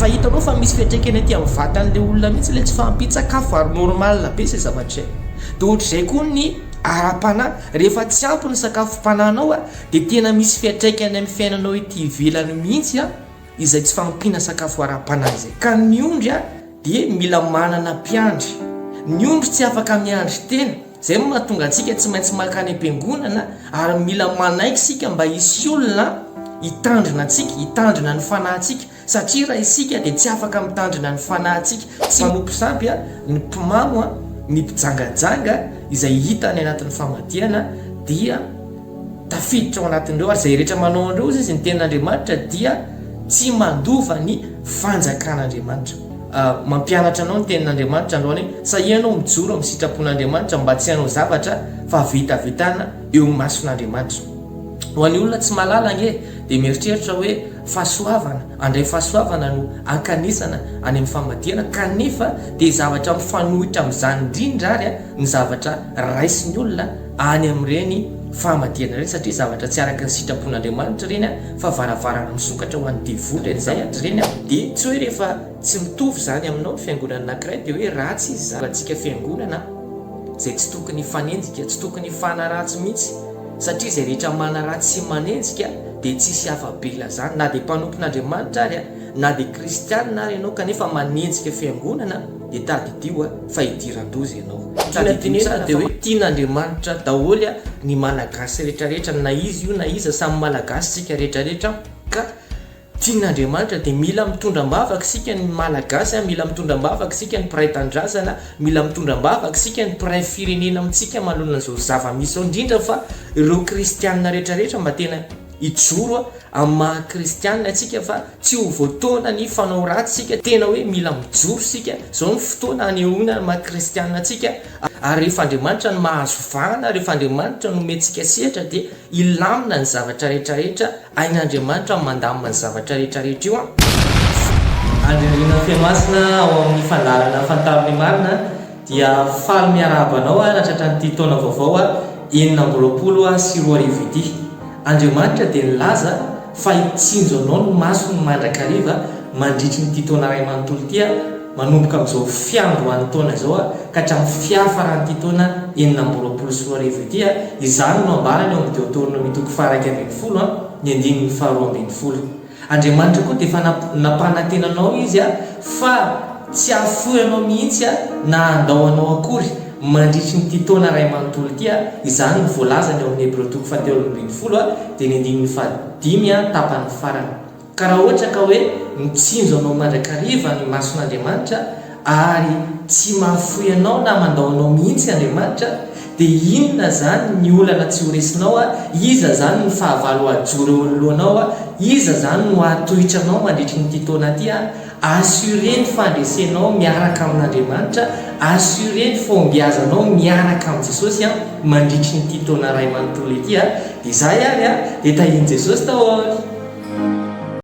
fa hitanao fa misy fiatraikany aty amin'ny vatan'le olona mihitsy le tsy fampitsakafo ary normal be zay zavatra de ohatr'izay koa ny ara-panahy rehefa tsy ampy ny sakafom-panahinao dia tena misy fiatraikany amin'ny fiainanao ity ivelany mihitsy izay tsy fampina sakafo ara-panahy izay ka ny ondry dia mila manana mpiandry. Ny ondry tsy afaka miandry tena zay mahatonga antsika tsy maintsy makany am-piangonana ary mila manaiky sika mba hisy olona hitandrina antsika, hitandrina ny fanahintsika satria raha isika dia tsy afaka mitandrina ny fanahintsika. Tsy manompo sampy ny mpimamo ny mpijangajanga izay hitany anatin'ny famadihana dia tafiditra ao anatin'ireo ary izay rehetra manao andreo izy ny tenin'Andriamanitra dia tsy mandova ny fanjakan'Andriamanitra. Mampianatra anao ny tenin'Andriamanitra androany sahianao mijoro amin'ny sitrapon'Andriamanitra mba tsy hanao zavatra fa vitavitana eo amin'ny mason'Andriamanitra. Ho an'ny olona tsy mahalala nge dia mieritreritra hoe fahasoavana andray fahasoavana no ankanisana any amin'ny famadihana kanefa dia zavatra mifanohitra amin'izany indrindra ary ny zavatra raisin'ny olona any amin'ireny famadihana ireny satria zavatra tsy araka ny sitrapon'Andriamanitra ireny fa varavarana misokatra ho an'ny devoly izay ireny dia tsy hoe rehefa tsy mitovy zany aminao ny fiangonana anankiray dia hoe ratsy izy zantsika fiangonana izay tsy tokony fanenjika, tsy tokony fanaratsy mihitsy satria izay rehetra manaratsy sy manenjika dia tsisy afa-bela zany na dia mpanompon'Andriamanitra ary na dia kristianina ary ianao kanefa manenjika fiangonana dia tadidio fa hidiran-doza ianao. Tadidio dia hoe tian'Andriamanitra daholy ny malagasy rehetrarehetra na izy io na iza samy malagasy sika rehetrarehetra ka tian'Andriamanitra dia mila mitondra-mbavaka sika ny malagasy mila mitondra-mbavaka sika ny mpiray tanindrazana mila mitondra-mbavaka sika ny mpiray firenena amintsika manoloana izao zava-misy ao indrindra fa ireo kristianina rehetrarehetra mba tena hijoro amin'ny maha-kristianina atsika fa tsy ho voatoana ny fanao ratsy sika tena hoe mila mijoro sika zao ny fotoana anehoana maha-kristianina atsika ary rehefa Andriamanitra no mahazo vahana rehefa Andriamanitra no mentsika sehatra dia ilamina ny zavatra rehetrarehetra ain'Andriamanitra mandamina ny zavatra rehetrarehetra io andrindrina fiamasina ao amin'ny fandarana fantariny marina dia faly miarabanao natratra nyity taona vaovao 2024 sy 2020 Andriamanitra dia nilaza fa hitsinjo anao ny maso ny mandrakariva mandritry ny taona iray manontolo ity manomboka amin'izao fiandroan'ny taona izao ka hatramin'ny fiafaran'ity taona 2024 sy 2020 izany no ambarany eo amin'ny Deutéronome toko faraka 20 ny andininy faharoa 20. Andriamanitra koa dia efa nampanantenanao izy fa tsy afoy anao mihitsy na andao anao akory mandritry ny taona iray manontolo ity izany ny voalazany eo amin'ny Hébreux toko 7:20 dia ny andininy 5 tapany farany. Ka raha ohatra ka hoe mitsinjo anao mandrakariva ny mason'Andriamanitra ary tsy mahafoy anao na mandao anao mihitsy Andriamanitra dia inona zany ny olana tsy horesinao iza zany ny fahavalo ajoro eo anoloanao iza zany no ahatohitranao mandritry ny taona ity assure ny fandresenao miaraka amin'Andriamanitra assure ny fombiazanao miaraka amin'ny Jesosy mandritry ny taona iray manontolo ity dia izay ary dia tahiny Jesosy tao